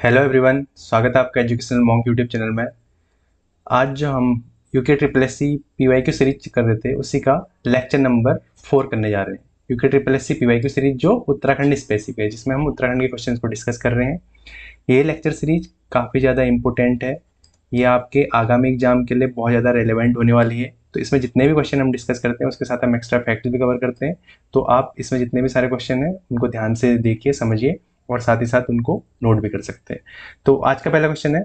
Hello everyone, स्वागत है आपका एजुकेशनल मॉन्क यूट्यूब चैनल में। आज जो हम UK triple S C P Y Q series कर रहे थे उसी का लेक्चर नंबर 4 करने जा रहे हैं। UK triple S C P Y Q series जो उत्तराखंड स्पेसिफिक है, जिसमें हम उत्तराखंड के क्वेश्चंस को डिस्कस कर रहे हैं। ये लेक्चर सीरीज काफ़ी ज़्यादा इंपॉर्टेंट है। ये आपके आगामी एग्जाम के लिए बहुत ज़्यादा रेलिवेंट होने वाली है। तो इसमें जितने भी क्वेश्चन हम डिस्कस करते हैं उसके साथ हम एक्स्ट्रा फैक्ट भी कवर करते हैं। तो आप इसमें जितने भी सारे क्वेश्चन हैं उनको ध्यान से देखिए, समझिए और साथ ही साथ उनको नोट भी कर सकते हैं। तो आज का पहला क्वेश्चन है,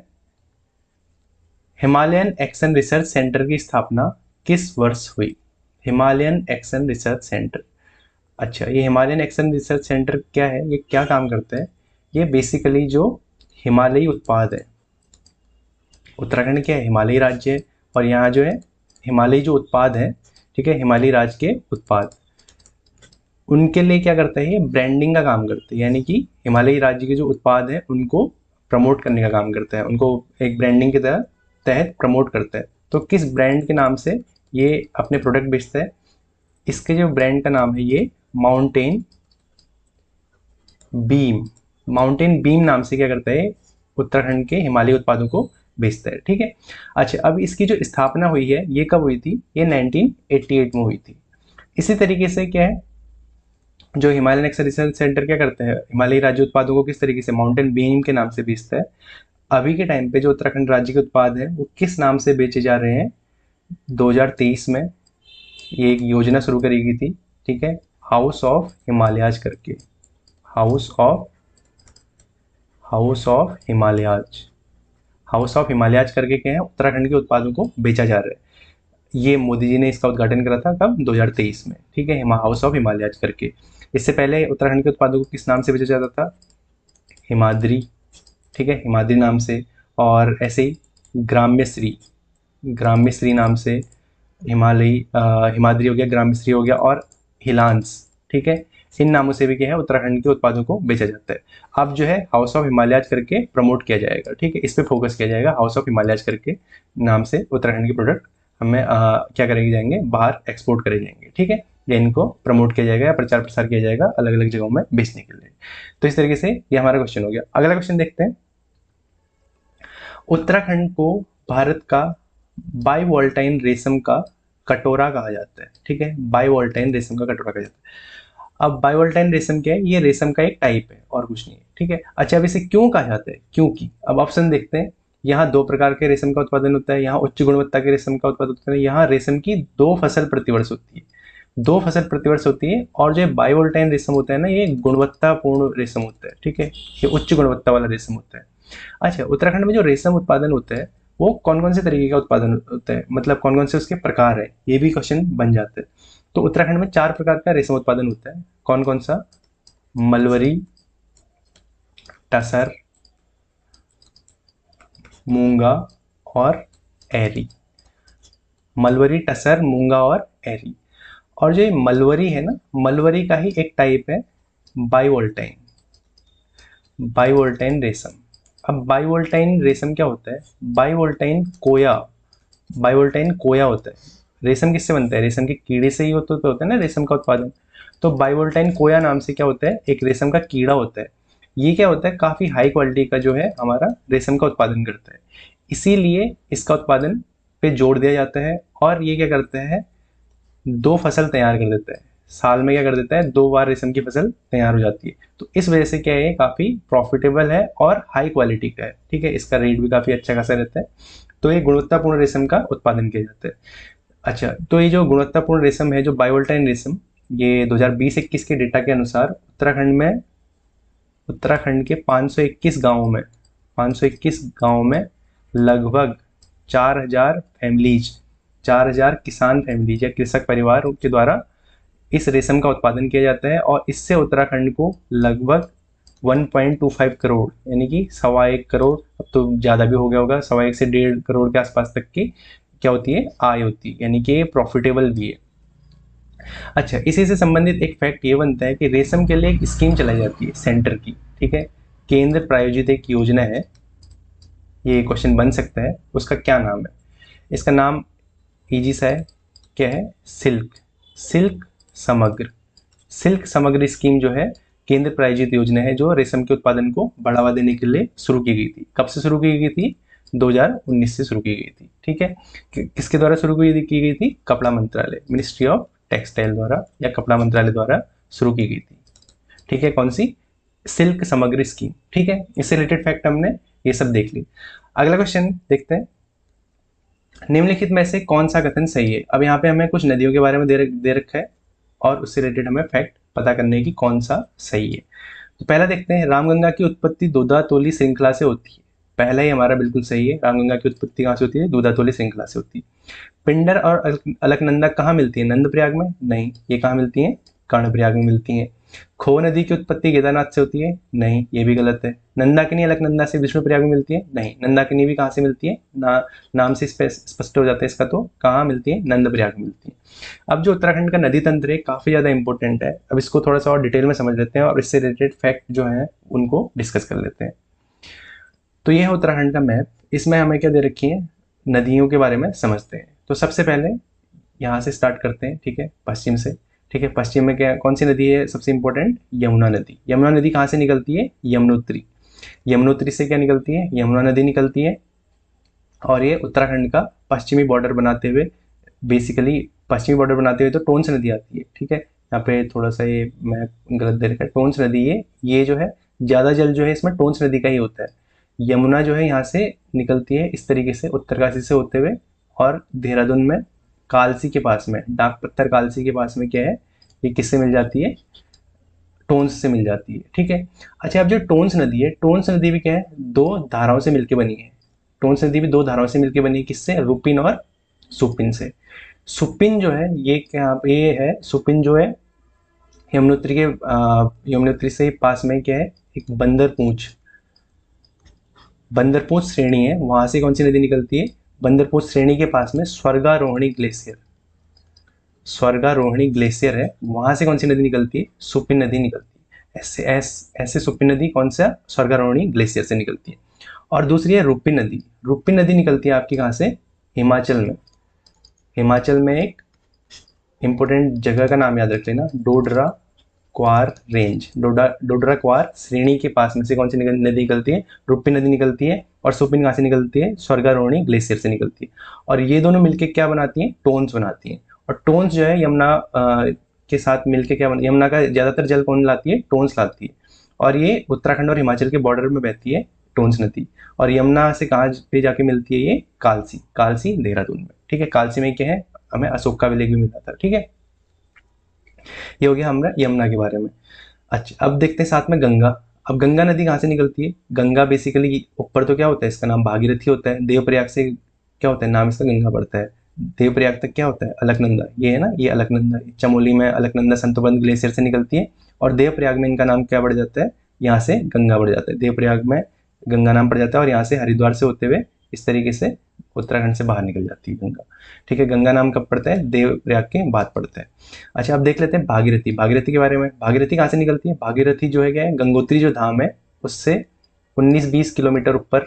हिमालयन एक्शन रिसर्च सेंटर की स्थापना किस वर्ष हुई? Himalayan action research centre. अच्छा, ये हिमालयन एक्शन रिसर्च सेंटर क्या है, ये क्या काम करते हैं? ये बेसिकली जो हिमालयी उत्पाद है, उत्तराखंड क्या है, हिमालयी राज्य है, और यहाँ जो है हिमालयी जो उत्पाद है, ठीक है, हिमालयी राज्य के उत्पाद, उनके लिए क्या करता है, ये ब्रांडिंग का काम करते हैं। यानी कि हिमालयी राज्य के जो उत्पाद हैं उनको प्रमोट करने का काम करता है, उनको एक ब्रांडिंग के तहत प्रमोट करता है। तो किस ब्रांड के नाम से ये अपने प्रोडक्ट बेचता है? इसके जो ब्रांड का नाम है ये माउंटेन बीम। माउंटेन बीम नाम से क्या करता है, उत्तराखंड के हिमालयी उत्पादों को बेचता है। ठीक है। अच्छा, अब इसकी जो स्थापना हुई है ये कब हुई थी? ये 1988 में हुई थी। इसी तरीके से क्या है, जो हिमालयन एक्शन रिसर्च सेंटर क्या करते हैं, हिमालयी राज्य उत्पादों को किस तरीके से माउंटेन बीम के नाम से बेचता है। अभी के टाइम पे जो उत्तराखंड राज्य के उत्पाद हैं वो किस नाम से बेचे जा रहे हैं? 2023 में ये एक योजना शुरू करी गई थी, ठीक है, हाउस ऑफ हिमालयाज करके। House of Himalayas, house of Himalayas करके क्या है, उत्तराखंड के उत्पादों को बेचा जा रहा है। ये मोदी जी ने इसका उद्घाटन करा था कब? 2023 में, ठीक है, हाउस ऑफ हिमालयाज करके। इससे पहले उत्तराखंड के उत्पादों को किस नाम से बेचा जाता था? हिमाद्री, ठीक है, हिमाद्री नाम से। और ऐसे ही ग्राम्यश्री, ग्राम्यश्री नाम से हिमालयी हिमाद्री हो गया, ग्राम्यश्री हो गया, और हिलांस, ठीक है, इन नामों से भी क्या है, उत्तराखंड के उत्पादों को बेचा जाता है। अब जो है हाउस ऑफ हिमालयाज करके प्रमोट किया जाएगा, ठीक है, इस पे फोकस किया जाएगा। हाउस ऑफ हिमालयाज करके नाम से उत्तराखंड के प्रोडक्ट हमें क्या करेंगे, जाएंगे बाहर एक्सपोर्ट करे जाएंगे, ठीक है, या इनको प्रमोट किया जाएगा या प्रचार प्रसार किया जाएगा अलग अलग जगहों में बेचने के लिए। तो इस तरीके से ये हमारा क्वेश्चन हो गया। अगला क्वेश्चन देखते हैं, उत्तराखंड को भारत का बाइवोल्टाइन रेशम का कटोरा कहा जाता है, ठीक है, बाइवोल्टाइन रेशम का कटोरा कहा जाता है। अब बाइवोल्टाइन रेशम क्या है? ये रेशम का एक टाइप है और कुछ नहीं है, ठीक है। अच्छा, अब इसे क्यों कहा जाता है? क्योंकि अब ऑप्शन देखते हैं, यहाँ दो प्रकार के रेशम का उत्पादन होता है, यहाँ उच्च गुणवत्ता के रेशम का उत्पादन होता है, यहाँ रेशम की 2 फसल प्रतिवर्ष होती है, 2 फसल प्रतिवर्ष होती है। और जो बाइवोल्टाइन रेशम होता है ना, ये गुणवत्तापूर्ण रेशम होता है, ठीक है, ये उच्च गुणवत्ता वाला रेशम होता है। अच्छा, उत्तराखंड में जो रेशम उत्पादन होता है वो कौन कौन से तरीके का उत्पादन होता है, मतलब कौन कौन से उसके प्रकार है, ये भी क्वेश्चन बन जाता है। तो उत्तराखंड में 4 प्रकार का रेशम उत्पादन होता है। कौन कौन सा? मलवरी, टसर, मूंगा और एरी। मलवरी, टसर, मूंगा और एरी। और जो ये मलवरी है ना, मलवरी का ही एक टाइप है बाइवोल्टाइन, बाइवोल्टाइन रेशम। अब बाइवोल्टाइन रेशम क्या होता है? बाइवोल्टाइन कोया, बाइवोल्टाइन कोया होता है। रेशम किससे बनता है? रेशम के कीड़े से ही होता है ना रेशम का उत्पादन। तो बाइवोल्टाइन कोया नाम से क्या होता है, एक रेशम का कीड़ा होता है। ये क्या होता है, काफ़ी हाई क्वालिटी का जो है हमारा रेशम का उत्पादन करता है। इसीलिए इसका उत्पादन पे जोर दिया जाता है। और ये क्या करता है, 2 फसल तैयार कर देता है साल में, क्या कर देता है, 2 बार रेशम की फसल तैयार हो जाती है। तो इस वजह से क्या है, काफ़ी प्रॉफिटेबल है और हाई क्वालिटी का है, ठीक है, इसका रेट भी काफ़ी अच्छा खासा रहता है। तो ये गुणवत्तापूर्ण रेशम का उत्पादन किया जाता है। अच्छा, तो ये जो गुणवत्तापूर्ण रेशम है, जो बाइवोल्टाइन रेशम, ये 2020-21 के डेटा के अनुसार उत्तराखंड के 521 गाँवों में, 521 गाँवों में लगभग 4000 फैमिलीज, 4000 किसान फैमिलीज या कृषक परिवार के द्वारा इस रेशम का उत्पादन किया जाता है। और इससे उत्तराखंड को लगभग 1.25 करोड़, यानी कि 1.25 करोड़, अब तो ज़्यादा भी हो गया होगा, 1.25 से 1.5 करोड़ के आसपास तक की क्या होती है, आय होती है, यानी कि ये प्रॉफिटेबल भी है। अच्छा, इसी से संबंधित एक फैक्ट ये बनता है कि रेशम के लिए एक स्कीम चलाई जाती है सेंटर की, ठीक है, केंद्र प्रायोजित एक योजना है, ये क्वेश्चन बन सकता है, उसका क्या नाम है? इसका नाम इजी सा है, क्या है, सिल्क, सिल्क समग्र, सिल्क समग्र स्कीम जो है केंद्र प्रायोजित योजना है जो रेशम के उत्पादन को बढ़ावा देने के लिए शुरू की गई थी। कब से शुरू की गई थी? 2019 से शुरू की गई थी। ठीक है, किसके द्वारा शुरू की गई थी? कपड़ा मंत्रालय, मिनिस्ट्री ऑफ टेक्सटाइल द्वारा या कपड़ा मंत्रालय द्वारा शुरू की गई थी। ठीक है, कौन सी? सिल्क समग्र स्कीम। ठीक है, इससे रिलेटेड फैक्ट हमने ये सब देख ली। अगला क्वेश्चन देखते हैं, निम्नलिखित में से कौन सा कथन सही है? अब यहाँ पे हमें कुछ नदियों के बारे में दे रखा है और उससे रिलेटेड हमें फैक्ट पता करने की कौन सा सही है। तो पहला देखते हैं, रामगंगा की उत्पत्ति दूधातोली श्रृंखला से होती है। पहला ही हमारा बिल्कुल सही है, रामगंगा की उत्पत्ति कहाँ से होती है? दूधातोली श्रृंखला से होती है। पिंडर और अलकनंदा कहाँ मिलती है? नंदप्रयाग में? नहीं, ये कहाँ मिलती है? कर्णप्रयाग में मिलती है। खो नदी की उत्पत्ति केदारनाथ से होती है? नहीं, ये भी गलत है। नंदाकिनी अलकनंदा से विष्णुप्रयाग में मिलती है? नहीं, नंदाकिनी भी कहाँ से मिलती है? नाम से स्पष्ट हो जाता है इसका, तो कहाँ मिलती है? नंदप्रयाग में मिलती है। अब जो उत्तराखंड का नदी तंत्र है काफी ज्यादा इंपॉर्टेंट है, अब इसको थोड़ा सा और डिटेल में समझ लेते हैं और इससे रिलेटेड फैक्ट जो है उनको डिस्कस कर लेते हैं। तो ये है उत्तराखंड का मैप, इसमें हमें क्या दे रखी है? नदियों के बारे में समझते हैं। तो सबसे पहले यहाँ से स्टार्ट करते हैं, ठीक है, पश्चिम से। ठीक है, पश्चिम में क्या कौन सी नदी है सबसे इंपॉर्टेंट? यमुना नदी। यमुना नदी कहाँ से निकलती है? यमुनोत्री। यमुनोत्री से क्या निकलती है? यमुना नदी निकलती है और ये उत्तराखंड का पश्चिमी बॉर्डर बनाते हुए, बेसिकली पश्चिमी बॉर्डर बनाते हुए तो टोंस नदी आती है। ठीक है, यहाँ पे थोड़ा सा ये मैप गलत दे रखा है, टोंस नदी ये जो है ज़्यादा जल जो है इसमें टोंस नदी का ही होता है। यमुना जो है यहाँ से निकलती है इस तरीके से उत्तरकाशी से होते हुए और देहरादून में कालसी के पास में, डाक पत्थर कालसी के पास में क्या है, ये किससे मिल जाती है? टोंस से मिल जाती है। ठीक है, अच्छा, अब जो टोंस नदी है, टोंस नदी भी क्या है? दो धाराओं से मिलकर बनी है। टोंस नदी भी दो धाराओं से मिलकर बनी है, किससे? रूपिन और सुपिन से। सुपिन जो है ये क्या ये है, सुपिन जो है यमुनोत्री से पास में क्या है? एक बंदरपूंछ श्रेणी है, वहां से कौन सी नदी निकलती है? बंदरपूंछ श्रेणी के पास में स्वर्गारोहिणी ग्लेशियर है, वहां से कौन सी नदी निकलती है? सुपिन नदी निकलती है। ऐसे सुपिन नदी कौन सा? स्वर्गारोहिणी ग्लेशियर से निकलती है। और दूसरी है रूपिन नदी। रूपिन नदी निकलती है आपकी कहाँ से? हिमाचल में। हिमाचल में एक इंपॉर्टेंट जगह का नाम याद रख लेना, डोडरा क्वार रेंज। डोडरा क्वार श्रेणी के पास में से कौन सी नदी निकलती है? रूपिन नदी निकलती है। और सुपिन कहाँ से निकलती है? स्वर्गारोहिणी ग्लेशियर से निकलती है। और ये दोनों मिलके क्या बनाती हैं? टोन्स बनाती हैं। और टोन्स जो है यमुना के साथ मिलके क्या यमुना का ज्यादातर जल कौन लाती है? टोन्स लाती है। और ये उत्तराखंड और हिमाचल के बॉर्डर में बहती है टोन्स नदी। और यमुना से कहाँ पे जाके मिलती है? ये कालसी देहरादून में। ठीक है, कालसी में क्या है? हमें अशोक का विलेज भी मिला था। ठीक है, ये हो गया हमारा यमुना के बारे में। अच्छा, अब देखते हैं साथ में गंगा। अब गंगा नदी कहाँ से निकलती है? गंगा बेसिकली ऊपर तो क्या होता है, इसका नाम भागीरथी होता है। देवप्रयाग से क्या होता है, नाम इसका गंगा पड़ता है। देवप्रयाग तक क्या होता है? अलकनंदा। ये है ना, ये अलकनंदा। चमोली में अलकनंदा संतोबंद ग्लेशियर से निकलती है और देवप्रयाग में इनका नाम क्या बढ़ जाता है? यहाँ से गंगा बढ़ जाता है। देवप्रयाग में गंगा नाम पड़ जाता है और यहाँ से हरिद्वार से होते हुए इस तरीके से उत्तराखंड से बाहर निकल जाती है गंगा। ठीक है, गंगा नाम कब पड़ता है? देवप्रयाग के बाद पड़ता है। अच्छा, अब देख लेते हैं भागीरथी के बारे में। भागीरथी कहाँ से निकलती है? भागीरथी जो है क्या है? गंगोत्री जो धाम है उससे 19-20 किलोमीटर ऊपर,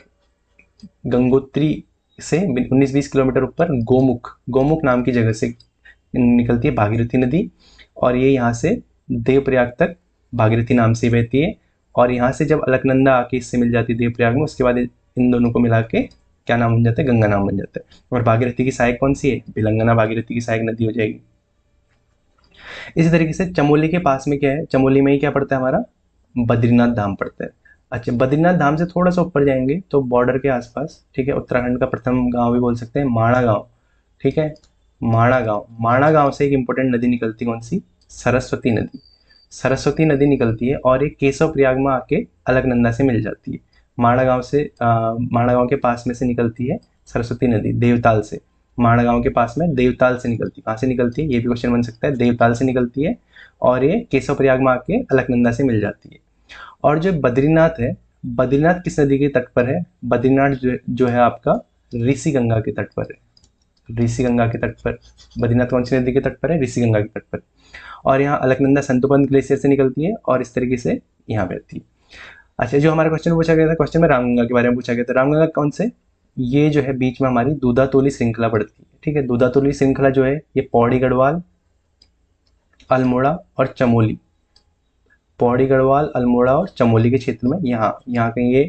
गंगोत्री से 19-20 किलोमीटर ऊपर गोमुख नाम की जगह से निकलती है भागीरथी नदी। और ये यहाँ से देवप्रयाग तक भागीरथी नाम से बहती है। और यहाँ से जब अलकनंदा आके इससे मिल जाती है देवप्रयाग में, उसके बाद इन दोनों को मिला के क्या नाम बन जाता है? गंगा नाम बन जाता है। और भागीरथी की सहायक कौन सी है? भिलंगना भागीरथी की सहायक नदी हो जाएगी। इसी तरीके से चमोली के पास में क्या है? चमोली में ही क्या पड़ता है हमारा? बद्रीनाथ धाम पड़ता है। अच्छा, बद्रीनाथ धाम से थोड़ा सा ऊपर जाएंगे तो बॉर्डर के आसपास, ठीक है, उत्तराखंड का प्रथम गांव भी बोल सकते हैं, माणा गांव। ठीक है, माणा गांव से एक इंपॉर्टेंट नदी निकलती, कौन सी? सरस्वती नदी निकलती है और एक केशव प्रयाग में आके अलकनंदा से मिल जाती है। माणा गांव के पास में से निकलती है सरस्वती नदी, देवताल से। माणा गांव के पास में देवताल से निकलती है। कहाँ से निकलती है? ये भी क्वेश्चन बन सकता है। देवताल से निकलती है और ये केशव प्रयाग में आके अलकनंदा से मिल जाती है। और जो बद्रीनाथ है, बद्रीनाथ किस नदी के तट पर है? बद्रीनाथ जो है आपका ऋषि गंगा के तट पर है। ऋषि गंगा के तट पर बद्रीनाथ कौन सी नदी के तट पर है? ऋषि गंगा के तट पर। और यहाँ अलकनंदा संतोबंद ग्लेशियर से निकलती है और इस तरीके से यहाँ बहती है। अच्छा, जो हमारा क्वेश्चन पूछा गया था, क्वेश्चन में रामगंगा के बारे में पूछा गया था। रामगंगा कौन से? ये जो है बीच में हमारी दूधातोली श्रृंखला पड़ती है। ठीक है, दूधातोली श्रृंखला जो है ये पौड़ी गढ़वाल, अल्मोड़ा और चमोली, पौड़ी गढ़वाल, अल्मोड़ा और चमोली के क्षेत्र में, यहाँ यहाँ कहीं ये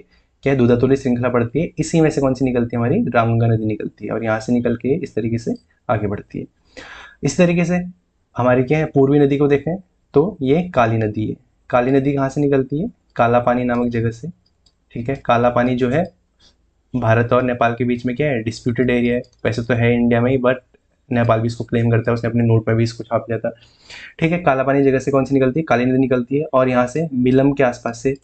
क्या है, दूधातोली श्रृंखला पड़ती है। इसी में से कौन सी निकलती है, हमारी रामगंगा नदी निकलती है, और यहाँ से निकल के इस तरीके से आगे बढ़ती है। इस तरीके से हमारी क्या है, पूर्वी नदी को देखें तो ये काली नदी है। काली नदी कहाँ से निकलती है, काला पानी नामक जगह से। ठीक है, काला पानी जो है भारत और नेपाल के बीच में क्या है, डिस्प्यूटेड एरिया है। वैसे तो है इंडिया में ही, बट नेपाल भी इसको क्लेम करता है, उसने अपने नोट में भी इसको छाप लिया था। ठीक है, काला पानी जगह से कौन सी निकलती है, काली नदी निकलती है, और यहाँ से मिलम के आसपास से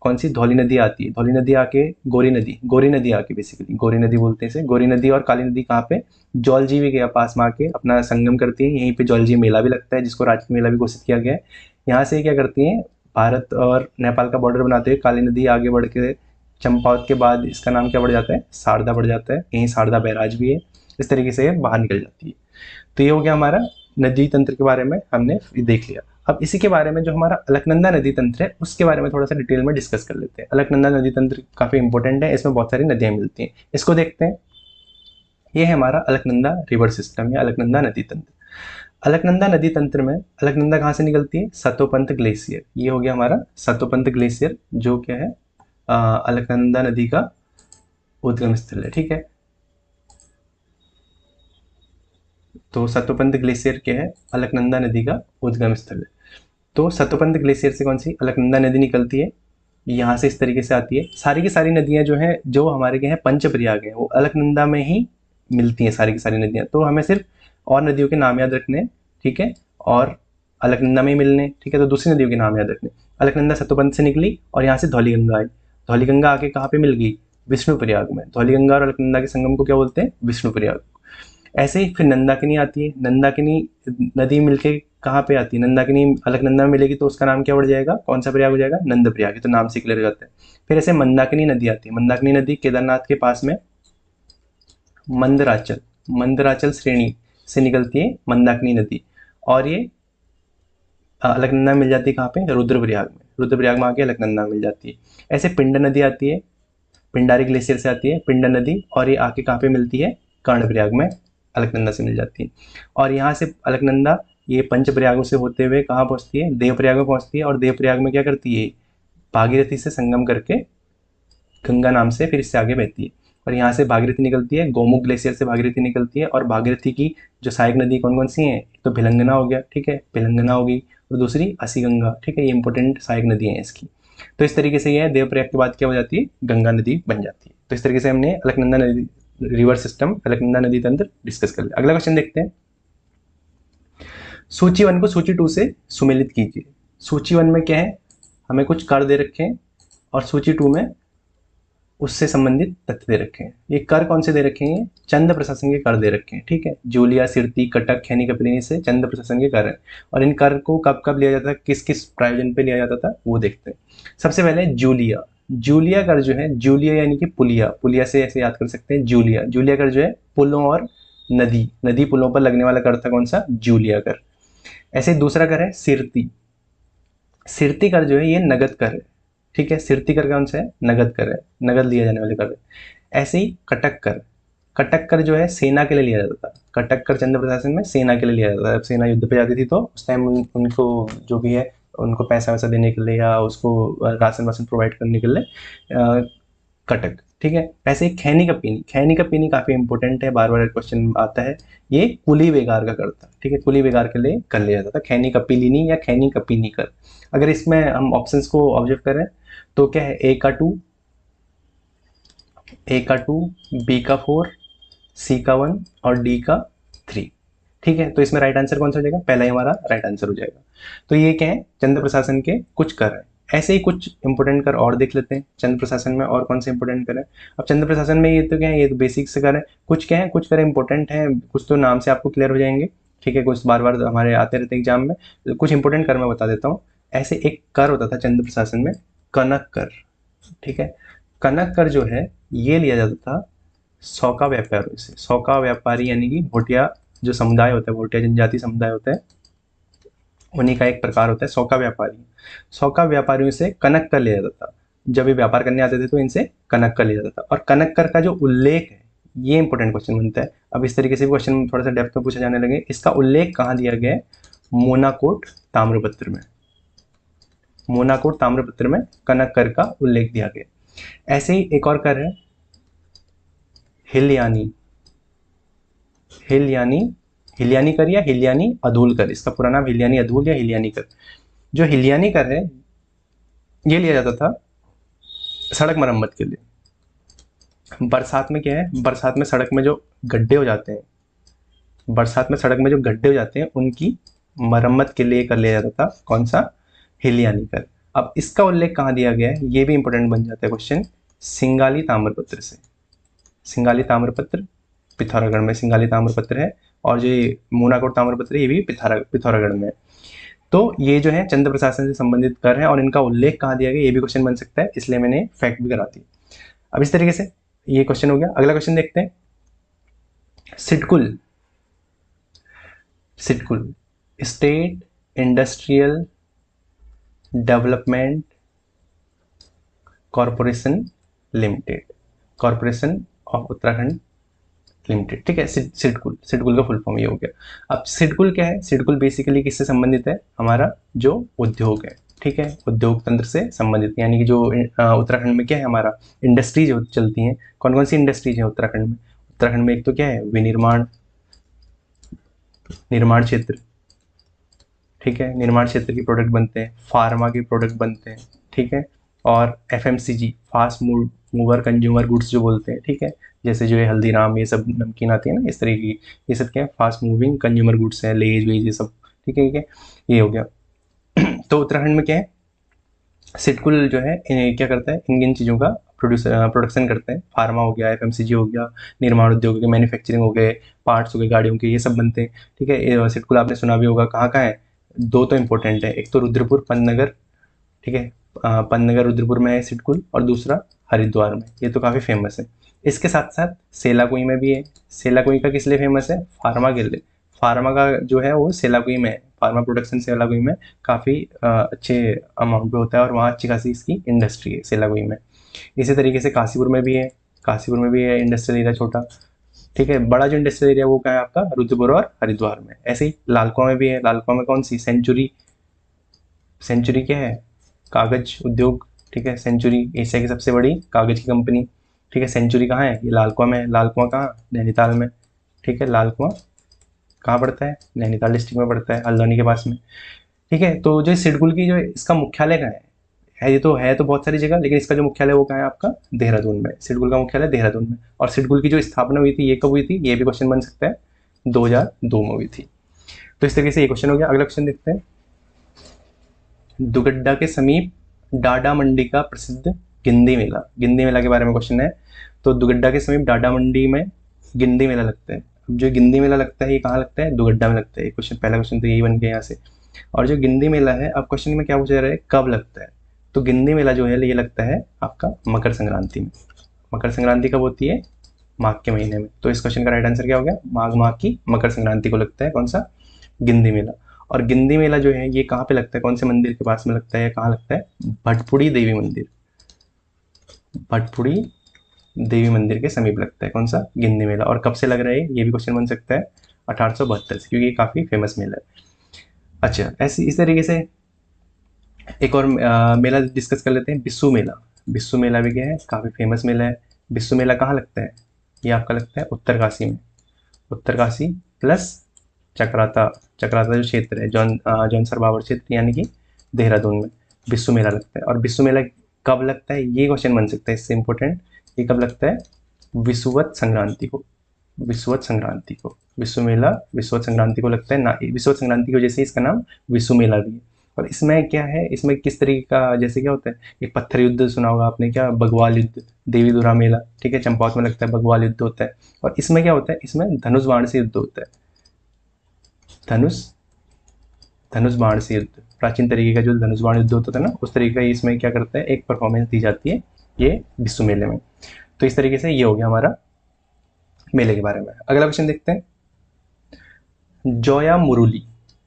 कौन सी, धौली नदी आती है। धौली नदी आके गोरी नदी आके, बेसिकली गोरी नदी बोलते हैं इसे। गोरी नदी और काली नदी कहाँ पे, जौलजीबी के पास में आके अपना संगम करती है। यहीं पे जौलजीबी मेला भी लगता है, जिसको राजकीय मेला भी घोषित किया गया है। यहाँ से क्या करती हैं, भारत और नेपाल का बॉर्डर बनाते हुए काली नदी आगे बढ़ के चंपावत के बाद इसका नाम क्या बढ़ जाता है, शारदा बढ़ जाता है। यहीं शारदा बैराज भी है। इस तरीके से ये बाहर निकल जाती है। तो ये हो गया हमारा नदी तंत्र के बारे में, हमने देख लिया। अब इसी के बारे में जो हमारा अलकनंदा नदी तंत्र है, उसके बारे में थोड़ा सा डिटेल में डिस्कस कर लेते हैं। अलकनंदा नदी तंत्र काफ़ी इंपॉर्टेंट है, इसमें बहुत सारी नदियाँ मिलती हैं। इसको देखते हैं। ये है हमारा अलकनंदा रिवर सिस्टम या अलकनंदा नदी तंत्र। अलकनंदा नदी तंत्र में अलकनंदा कहाँ से निकलती है, सतोपंथ ग्लेशियर। ये हो गया हमारा सतोपंथ ग्लेशियर, जो क्या है, अलकनंदा नदी का उद्गम स्थल है। ठीक है, तो सतोपंथ ग्लेशियर क्या है, अलकनंदा नदी का उद्गम स्थल है। तो सतोपंथ ग्लेशियर से कौन सी, अलकनंदा नदी निकलती है। यहाँ से इस तरीके से आती है। सारी की सारी नदियाँ जो हैं, जो हमारे के हैं पंचप्रयाग हैं, वो अलकनंदा में ही मिलती हैं, सारी की सारी नदियाँ। तो हमें सिर्फ और नदियों के नाम याद रखने, ठीक है, और अलकनंदा में ही मिलने। ठीक है, तो दूसरी नदियों के नाम याद रखने। अलकनंदा सतोपंथ से निकली और यहाँ से धौलीगंगा आई। धौलीगंगा आके कहाँ पे मिल गई, विष्णुप्रयाग में। धौलीगंगा और अलकनंदा के संगम को क्या बोलते हैं, विष्णुप्रयाग। ऐसे ही फिर नंदाकिनी आती है। नंदाकिनी नदी मिलके कहाँ पे आती है, नंदाकिनी अलकनंदा में मिलेगी, तो उसका नाम क्या बढ़ जाएगा, कौन सा प्रयाग हो जाएगा, नंद प्रयाग। तो नाम से क्लियर हो जाता है। फिर ऐसे मंदाकिनी नदी आती है। मंदाकिनी नदी केदारनाथ के पास में मंदराचल मंदराचल श्रेणी से निकलती है मंदाकिनी नदी, और ये अलकनंदा मिल जाती है कहाँ पे, रुद्रप्रयाग में। रुद्रप्रयाग में आके अलकनंदा मिल जाती है। ऐसे पिंड नदी आती है, पिंडारी ग्लेशियर से आती है पिंड नदी, और ये आके कहाँ पे मिलती है, कर्णप्रयाग में अलकनंदा से मिल जाती है। और यहाँ से अलकनंदा ये पंचप्रयागों से होते हुए कहाँ पहुँचती है, देवप्रयाग में पहुँचती है। और देवप्रयाग में क्या करती है, भागीरथी से संगम करके गंगा नाम से फिर इससे आगे बहती है। और यहाँ से भागीरथी निकलती है, गोमुख ग्लेशियर से भागीरथी निकलती है। और भागीरथी की जो सहायक नदी कौन कौन सी हैं, तो भिलंगना हो गया, ठीक है, भिलंगना हो गई, और दूसरी असी गंगा। ठीक है, ये इंपॉर्टेंट सहायक नदी है इसकी। तो इस तरीके से ये देवप्रयाग के बाद क्या हो जाती है, गंगा नदी बन जाती है। तो इस तरीके से हमने अलकनंदा नदी रिवर सिस्टम, अलकनंदा नदी तंत्र डिस्कस कर लिया। अगला क्वेश्चन देखते हैं। सूची 1 को सूची 2 से सुमेलित कीजिए। सूची 1 में क्या है, हमें कुछ कर दे रखे हैं, और सूची 2 में उससे संबंधित तथ्य दे रखे हैं। ये कर कौन से दे रखे हैं, चंद प्रशासन के कर दे रखे हैं। ठीक है, जूलिया, सिरती, कटक, खैनी, कपिलिनी से चंद प्रशासन के कर हैं। और इन कर को कब कब लिया जाता है, किस किस प्रायोजन पे लिया जाता था, वो देखते हैं। सबसे पहले जूलिया। जूलिया कर जो है, जूलिया यानी कि पुलिया, पुलिया से ऐसे याद कर सकते हैं, जूलिया। जूलिया कर जो है पुलों और नदी पुलों पर लगने वाला कर था, कौन सा, जूलिया कर। ऐसे दूसरा कर है सिरती। सिरती कर जो है ये नगद कर है। ठीक है, सिरती कर कौन सा है, नगद कर है, नगद लिया जाने वाले कर है। ऐसे ही कटक कर। कटक कर जो है सेना के लिए लिया जाता था। कटक कर चंद्र प्रशासन में सेना के लिए लिया जाता था। जब सेना युद्ध पे जाती थी तो उस टाइम उनको जो भी है, उनको पैसा वैसा देने के लिए या उसको राशन वासन प्रोवाइड करने के लिए कटक। ठीक है, ऐसे ही खैनी का पीनी। खैनी का पीनी काफ़ी इंपॉर्टेंट है, बार बार क्वेश्चन आता है। ये कुली बेगार का कर था। ठीक है, कुली बेगार के लिए कर लिया जाता था, खैनी का पीलिनी या खैनी का पीनी कर। अगर इसमें हम ऑप्शंस को ऑब्जर्व करें तो क्या है, ए का 2, बी का 4, सी का 1 और डी का 3। ठीक है, तो इसमें राइट आंसर कौन सा हो जाएगा, पहला ही हमारा राइट आंसर हो जाएगा। तो ये क्या है, चंद्र प्रशासन के कुछ कर है। ऐसे ही कुछ इंपॉर्टेंट कर और देख लेते हैं चंद्र प्रशासन में, और कौन से इंपॉर्टेंट कर है। अब चंद्र प्रशासन में ये तो क्या है, ये तो बेसिक से कर है। कुछ क्या है, कुछ कर इंपॉर्टेंट है, कुछ तो नाम से आपको क्लियर हो जाएंगे। ठीक है, कुछ बार बार हमारे आते रहते एग्जाम में। कुछ इंपॉर्टेंट कर मैं बता देता हूँ। ऐसे एक कर होता था चंद्र प्रशासन में, कनक कर। ठीक है, कनक कर जो है ये लिया जाता था सौका व्यापारियों से। सौका व्यापारी यानी कि भोटिया जो समुदाय होता है, भोटिया जनजाति समुदाय होता है, उन्हीं का एक प्रकार होता है सौका व्यापारी। सौका व्यापारियों से कनक कर लिया जाता था। जब ये व्यापार करने आते थे तो इनसे कनक कर लिया जाता था। और कनक कर का जो उल्लेख है, ये इंपॉर्टेंट क्वेश्चन बनता है। अब इस तरीके से क्वेश्चन थोड़ा सा डेप्थ में पूछे जाने लगे। इसका उल्लेख कहाँ दिया गया है, मोनाकोट ताम्रपत्र में। मोनाकोट ताम्रपत्र में कनक कर का उल्लेख दिया गया। ऐसे ही एक और कर है हिलयानी, हिलयानी, हिलयानी कर या हिलयानी अधूल कर, इसका पूरा नाम हिलयानी अधूल या हिलयानी कर। जो हिलयानी कर है ये लिया जाता था सड़क मरम्मत के लिए। बरसात में क्या है, बरसात में सड़क में जो गड्ढे हो जाते हैं, बरसात में सड़क में जो गड्ढे हो जाते हैं उनकी मरम्मत के लिए कर लिया जाता था कौन सा, हिलयानी कर। अब इसका उल्लेख कहाँ दिया गया है, ये भी इंपॉर्टेंट बन जाता है क्वेश्चन, सिंगाली ताम्रपत्र से। सिंगाली ताम्रपत्र पिथौरागढ़ में सिंगाली ताम्रपत्र है, और जो ये मोनाकोट ताम्रपत्र है ये भी पिथौरागढ़ में है। तो ये जो है चंद्र प्रशासन से संबंधित कर है और इनका उल्लेख कहाँ दिया गया ये भी क्वेश्चन बन सकता है, इसलिए मैंने फैक्ट भी करा दी। अब इस तरीके से ये क्वेश्चन हो गया। अगला क्वेश्चन देखते हैं, SIDCUL, SIDCUL state industrial development corporation limited, corporation of Uttarakhand limited, ठीक है। सिडकुल, सिडकुल का फुल फॉर्म ये हो गया। अब सिडकुल क्या है, सिडकुल बेसिकली किससे संबंधित है, हमारा जो उद्योग है, ठीक है, उद्योग तंत्र से संबंधित, यानी कि जो उत्तराखंड में क्या है हमारा इंडस्ट्रीज चलती हैं। कौन कौन सी इंडस्ट्रीज है उत्तराखंड में, उत्तराखंड में एक तो क्या है विनिर्माण, निर्माण क्षेत्र, ठीक है, निर्माण क्षेत्र के प्रोडक्ट बनते हैं, फार्मा के प्रोडक्ट बनते हैं, ठीक है, और FMCG fast mover consumer goods जो बोलते हैं, ठीक है, जैसे जो है हल्दीराम ये सब नमकीन आती है ना इस तरीके की, ये सब क्या है फास्ट मूविंग कंज्यूमर गुड्स है, लेज वेज ये सब, ठीक है, ठीक है, ये हो गया। तो उत्तराखंड में क्या है, सिडकुल जो है क्या करता है, इन चीज़ों का प्रोडक्शन करते हैं। फार्मा हो गया, एफएमसीजी हो गया, निर्माण उद्योग हो गया, मैन्युफैक्चरिंग हो गए, पार्ट्स हो गए गाड़ियों के, ये सब बनते हैं, ठीक है। सिडकुल आपने सुना भी होगा, कहाँ कहाँ है, दो तो इंपॉर्टेंट है, एक तो रुद्रपुर पंतनगर, ठीक है, पंतनगर रुद्रपुर में है सिडकुल, और दूसरा हरिद्वार में, ये तो काफ़ी फेमस है। इसके साथ साथ सेलाकुई में भी है। सेलाकुई का किस लिए फेमस है, फार्मा के लिए। फार्मा का जो है वो सेलाकुई में है, फार्मा प्रोडक्शन सेलाकुई में काफ़ी अच्छे अमाउंट पे होता है, और वहाँ अच्छी खासी इसकी इंडस्ट्री है सेलाकुई में। इसी तरीके से काशीपुर में भी है, काशीपुर में भी है इंडस्ट्रियल एरिया छोटा, ठीक है। बड़ा जो इंडस्ट्रियल एरिया वो क्या है आपका रुद्रपुर और हरिद्वार में। ऐसे ही लालकुआं में भी है, लालकुआं में कौन सी, सेंचुरी, सेंचुरी क्या है, कागज उद्योग, ठीक है, सेंचुरी एशिया की सबसे बड़ी कागज की कंपनी, ठीक है। सेंचुरी कहाँ है, ये लालकुआं में है। लालकुआं कहाँ, नैनीताल में, ठीक है। लालकुआं कहाँ पड़ता है, नैनीताल डिस्ट्रिक्ट में पड़ता है, हल्द्वानी के पास में, ठीक है। तो जो सिडकुल की जो इसका मुख्यालय कहाँ है, ये तो है तो बहुत सारी जगह, लेकिन इसका जो मुख्यालय वो कहाँ है आपका देहरादून में। सिडकुल का मुख्यालय देहरादून में। और सिडकुल की जो स्थापना हुई थी ये कब हुई थी, ये भी क्वेश्चन बन सकता है, 2002 में हुई थी। तो इस तरीके से ये क्वेश्चन हो गया। अगला क्वेश्चन देखते हैं, दुगड्डा के समीप डाडा मंडी का प्रसिद्ध गिंदी मेला, गिंदी मेला के बारे में क्वेश्चन है। तो दुगड्डा के समीप डाडा मंडी में गिंदी मेला लगता है। अब जो गिंदी मेला लगता है ये कहाँ लगता है, दुगड्डा में लगता है। क्वेश्चन पहला क्वेश्चन तो यही बन गया यहाँ से। और जो गिंदी मेला है, अब क्वेश्चन में क्या पूछा जा रहा है, कब लगता है। तो गिंदी मेला जो है ये लगता है आपका मकर संक्रांति में। मकर संक्रांति कब होती है, माघ के महीने में। तो इस क्वेश्चन का राइट आंसर क्या हो गया, माघ माह की मकर संक्रांति को लगता है कौन सा, गिंदी मेला। और गिंदी मेला जो है ये कहाँ पे लगता है, कौन से मंदिर के पास में लगता है, कहाँ लगता है, भटपुड़ी देवी मंदिर, भटपुड़ी देवी मंदिर के समीप लगता है कौन सा, गिंदी मेला। और कब से लग रहा है ये भी क्वेश्चन बन सकता है 1872 से, क्योंकि ये काफ़ी फेमस मेला है। अच्छा, ऐसी इस तरीके से एक और मेला डिस्कस कर लेते हैं, बिस्सू मेला। बिस्सू मेला भी क्या है, काफ़ी फेमस मेला है। बिस्सू मेला कहाँ लगता है, ये आपका लगता है उत्तरकाशी में। उत्तरकाशी प्लस चक्राता, चक्राता जो क्षेत्र है जौनसर बावर क्षेत्र यानी कि देहरादून में बिस्सू मेला लगता है। और बिस्सू मेला कब लगता है ये क्वेश्चन बन सकता है, इससे इंपॉर्टेंट, ये कब लगता है, विषुवत संक्रांति को, विषुवत संक्रांति को। विश्व मेला विषुवत संक्रांति को लगता है ना, विषुवत संक्रांति की वजह से इसका नाम विश्व मेला भी है। और इसमें क्या है, इसमें किस तरीके का, जैसे क्या होता है, एक पत्थर युद्ध सुना होगा आपने, क्या बगवाल युद्ध, देवी दुर्गा मेला, ठीक है, चंपावत में लगता है, बगवाल युद्ध होता है। और इसमें क्या होता है, इसमें धनुष बाण से युद्ध होता है, धनुष धनुष बाण से युद्ध, प्राचीन तरीके का जो धनुष बाण युद्ध होता था ना, उस तरीके का इसमें क्या करता है, एक परफॉर्मेंस दी जाती है ये विश्व मेले में। तो इस तरीके से ये हो गया हमारा मेले के बारे में। अगला क्वेश्चन देखते हैं, जोया मुरुली,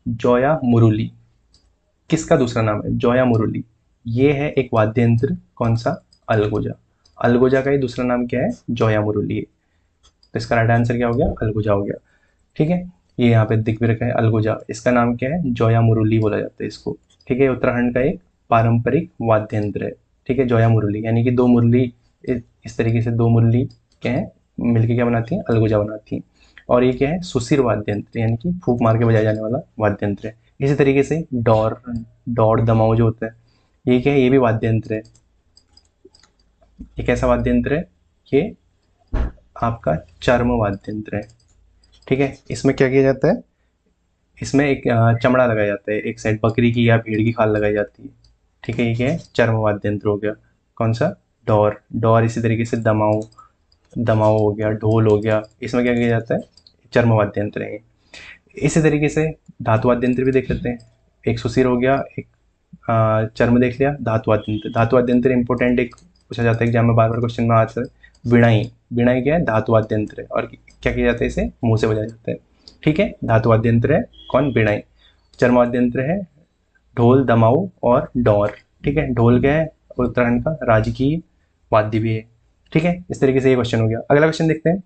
जोया मुरुली किसका दूसरा नाम है, जोया मुरुली ये है एक वाद्य यंत्र, कौन सा, अलगोजा। अलगोजा का ही दूसरा नाम क्या है, जोया मुरुली है। तो इसका राइट आंसर क्या हो गया, अलगोजा हो गया, ठीक है। ये यहाँ पे दिख भी रखा है अलगोजा, इसका नाम क्या है, जोया मुरुली बोला जाता है इसको, ठीक है। उत्तराखंड का एक पारंपरिक वाद्य यंत्र है। ठीक है, जौ या मुरली, यानी कि दो मुरली, इस तरीके से दो मुरली क्या है मिलके क्या बनाती हैं, अलगोजा बनाती हैं। और ये क्या है, सुशिर वाद्य यंत्र, यानी कि फूंक मार के बजाया जाने वाला वाद्य यंत्र है। इसी तरीके से डौर, दौड़ दमाऊ जो होता है, ये क्या है, ये भी वाद्य यंत्र है। ये कैसा वाद्य यंत्र है, ये आपका चर्म वाद्य यंत्र है। ठीक है, इसमें क्या किया जाता है, इसमें एक चमड़ा लगाया जाता है, एक साइड बकरी की या भेड़ की खाल लगाई जाती है। ठीक है, ये क्या है, चर्म वाद्य यंत्र हो गया। कौन सा, डौर, डौर। इसी तरीके से दमाऊ, दमाऊ हो गया, ढोल हो गया, इसमें क्या किया जाता है, चर्म वाद्य यंत्र है। इसी तरीके से धातु वाद्य यंत्र भी देख लेते हैं। एक सुशिर हो गया, एक चर्म देख लिया, धातु वाद्य यंत्र। धातु वाद्य यंत्र इंपॉर्टेंट एक पूछा जाता है एग्जाम में, बार बार क्वेश्चन में आता है। बिणाई, बिणाई क्या है, धातु वाद्य यंत्र है। और क्या किया जाता है, इसे मुंह से बजाया जाता है। ठीक है, धातु वाद्य यंत्र है कौन, बिणाई। चर्म वाद्य यंत्र है ढोल, दमाऊ और डौर। ठीक है, ढोल क्या है, उत्तराखंड का राजकीय वाद्य भी है। ठीक है, इस तरीके से ये क्वेश्चन हो गया। अगला क्वेश्चन देखते हैं,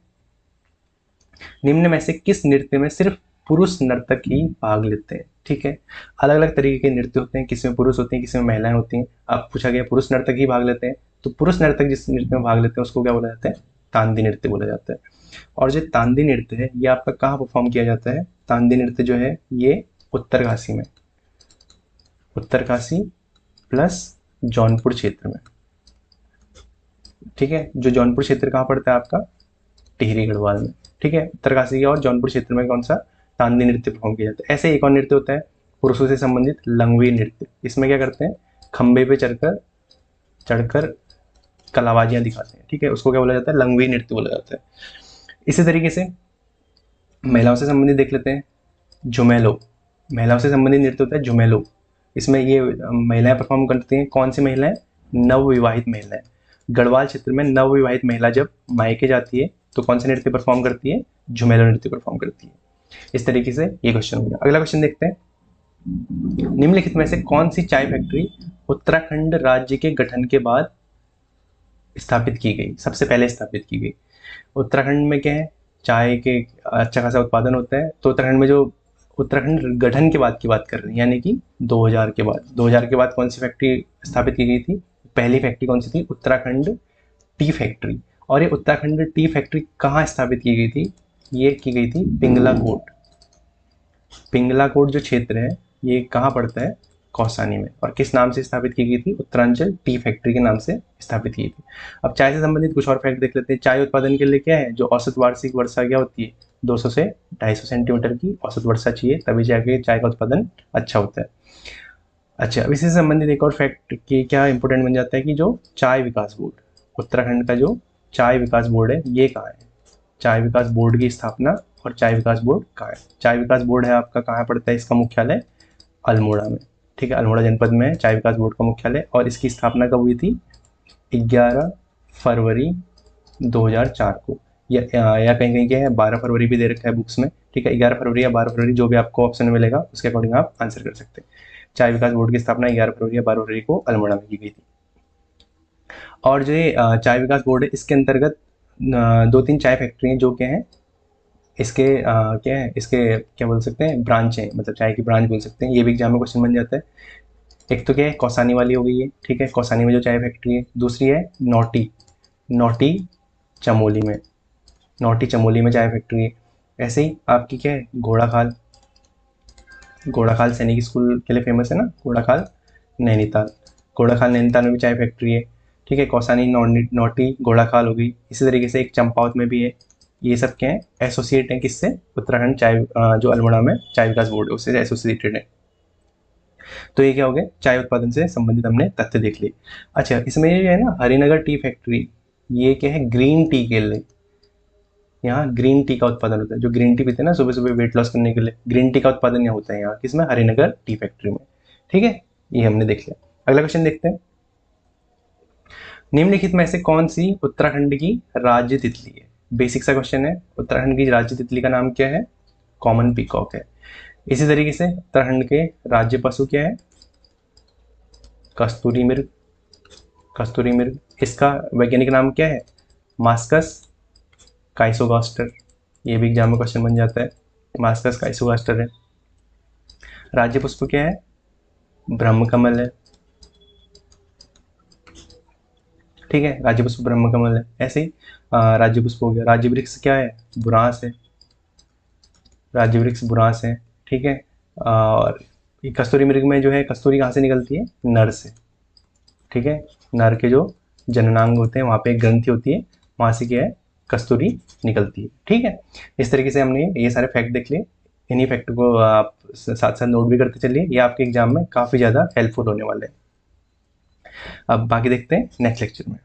निम्न में से किस नृत्य में सिर्फ पुरुष नर्तक ही भाग लेते हैं। ठीक है, अलग अलग तरीके के नृत्य होते हैं, किसी में पुरुष होते हैं, किसी में महिलाएं होती हैं। अब पूछा गया पुरुष नर्तक ही भाग लेते हैं, तो पुरुष नर्तक जिस नृत्य में भाग लेते हैं उसको क्या बोला जाता है, तांदी नृत्य बोला जाता है। और जो तांदी नृत्य है ये आपका कहाँ परफॉर्म किया जाता है, तांदी नृत्य जो है ये उत्तरकाशी में, उत्तरकाशी प्लस जौनपुर क्षेत्र में। ठीक है, जो जौनपुर क्षेत्र कहाँ पड़ता है आपका, टिहरी गढ़वाल में। ठीक है, उत्तरकाशी और जौनपुर क्षेत्र में कौन सा, तांदी नृत्य परफॉर्म किया जाता है। ऐसे एक और नृत्य होता है पुरुषों से संबंधित, लंगवी नृत्य। इसमें क्या करते हैं, खंबे पे चढ़कर कलाबाजियां दिखाते हैं। ठीक है, उसको क्या बोला जाता है, लंगवी नृत्य बोला जाता है। इसी तरीके से महिलाओं से संबंधित देख लेते हैं, झुमेलो। महिलाओं से संबंधित नृत्य होता है झुमेलो। इसमें ये महिलाएं परफॉर्म करती हैं, कौन सी महिलाएं, नवविवाहित महिलाएं। गढ़वाल क्षेत्र में नवविवाहित महिला जब मायके जाती है तो कौन सा नृत्य परफॉर्म करती है, झुमेलो नृत्य परफॉर्म करती है। इस तरीके से ये क्वेश्चन हो गया। अगला क्वेश्चन देखते हैं, निम्नलिखित में से कौन सी चाय फैक्ट्री उत्तराखंड राज्य के गठन के बाद स्थापित की गई, सबसे पहले स्थापित की गई। उत्तराखंड में क्या है, चाय के अच्छा खासा उत्पादन होता है, तो उत्तराखंड में जो उत्तराखंड गठन के बाद की बात कर रहे हैं, यानी कि 2000 के बाद, 2000 के बाद कौन सी फैक्ट्री स्थापित की गई थी, पहली फैक्ट्री कौन सी थी, उत्तराखंड टी फैक्ट्री। और ये उत्तराखंड टी फैक्ट्री कहाँ स्थापित की गई थी, ये की गई थी पिंगलाकोट। पिंगलाकोट जो क्षेत्र है ये कहाँ पड़ता है, कौसानी में। और किस नाम से स्थापित की गई थी, उत्तरांचल टी फैक्ट्री के नाम से स्थापित की थी। अब चाय से संबंधित कुछ और फैक्ट देख लेते हैं। चाय उत्पादन के लिए क्या है, जो औसत वार्षिक वर्षा क्या होती है, 200 से 250 सेंटीमीटर की औसत वर्षा चाहिए, तभी जाके चाय का उत्पादन अच्छा होता है। अच्छा, अब इसी से संबंधित एक और फैक्ट की क्या इंपॉर्टेंट बन जाता है कि जो चाय विकास बोर्ड, उत्तराखंड का जो चाय विकास बोर्ड है ये कहाँ है, चाय विकास बोर्ड की स्थापना और चाय विकास बोर्ड कहाँ है। चाय विकास बोर्ड है आपका कहाँ पड़ता है, इसका मुख्यालय अल्मोड़ा में। ठीक है, अल्मोड़ा जनपद में है चाय विकास बोर्ड का मुख्यालय। और इसकी स्थापना कब हुई थी, 11 फरवरी 2004 को, या कहीं कहीं क्या है 12 फरवरी भी दे रखा है बुक्स में। ठीक है, 11 फरवरी या 12 फरवरी जो भी आपको ऑप्शन में मिलेगा उसके अकॉर्डिंग आप आंसर कर सकते हैं। चाय विकास बोर्ड की स्थापना 11 फरवरी या 12 फरवरी को अल्मोड़ा में की गई थी। और जो ये चाय विकास बोर्ड है इसके अंतर्गत 2-3 चाय फैक्ट्री हैं जो क्या है, इसके क्या है, इसके क्या बोल सकते हैं, ब्रांच है, मतलब चाय की ब्रांच बोल सकते हैं। ये भी एग्जाम में क्वेश्चन बन जाता है। एक तो क्या है, कौसानी वाली हो गई है। ठीक है, कौसानी में जो चाय फैक्ट्री है। दूसरी है नौटी, नौटी चमोली में, नौटी चमोली में चाय फैक्ट्री है। ऐसे ही आपकी क्या है, घोड़ाखाल, घोड़ाखाल सैनिक स्कूल के लिए फेमस है ना, घोड़ाखाल नैनीताल, घोड़ाखाल नैनीताल में भी चाय फैक्ट्री है। ठीक है, कौसानी, नौटी, घोड़ाखाल हो गई। इसी तरीके से एक चंपावत में भी है। ये सब क्या है, एसोसिएट हैं किससे, उत्तराखंड चाय जो अल्मोड़ा में चाय विकास बोर्ड है उससे एसोसिएटेड है। तो ये क्या हो गया, चाय उत्पादन से संबंधित हमने तथ्य देख लिए। अच्छा, इसमें ये है ना हरिनगर टी फैक्ट्री, ये क्या है, ग्रीन टी के लिए, यहाँ ग्रीन टी का उत्पादन होता है। जो ग्रीन टी पीते हैं ना सुबह सुबह वेट लॉस करने के लिए, ग्रीन टी का उत्पादन यहाँ होता है, यहाँ किसमें, हरिनगर टी फैक्ट्री में। ठीक है, ये हमने देख लिया। अगला क्वेश्चन देखते हैं, निम्नलिखित में से कौन सी उत्तराखंड की राज्य तितली है। बेसिक सा क्वेश्चन है। उत्तराखंड की राज्य तितली का नाम क्या है, कॉमन पीकॉक है। इसी तरीके से उत्तराखंड के राज्य पशु क्या है, कस्तूरी मृग, कस्तूरी मृग। इसका वैज्ञानिक नाम क्या है, मास्कस काइसोगास्टर। ये भी एग्जाम में क्वेश्चन बन जाता है, मास्कस काइसोगास्टर है। राज्य पुष्प क्या है, ब्रह्मकमल है। ठीक है, राज्य पुष्प ब्रह्म कमल है। ऐसे ही राज्य पुष्प हो गया। राज्य वृक्ष क्या है? बुरांस है, राज्य वृक्ष बुरांस है। ठीक है, और ये कस्तूरी मृग में जो है कस्तूरी कहाँ से निकलती है? नर से। ठीक है, नर के जो जननांग होते हैं वहाँ पे एक ग्रंथि होती है, वहाँ से क्या है? कस्तूरी निकलती है। ठीक है, इस तरीके से हमने ये सारे फैक्ट देख लिए। इन्हीं फैक्ट को आप साथ साथ नोट भी करते चलिए, ये आपके एग्जाम में काफ़ी ज़्यादा हेल्पफुल होने वाले हैं। अब बाकी देखते हैं नेक्स्ट लेक्चर में।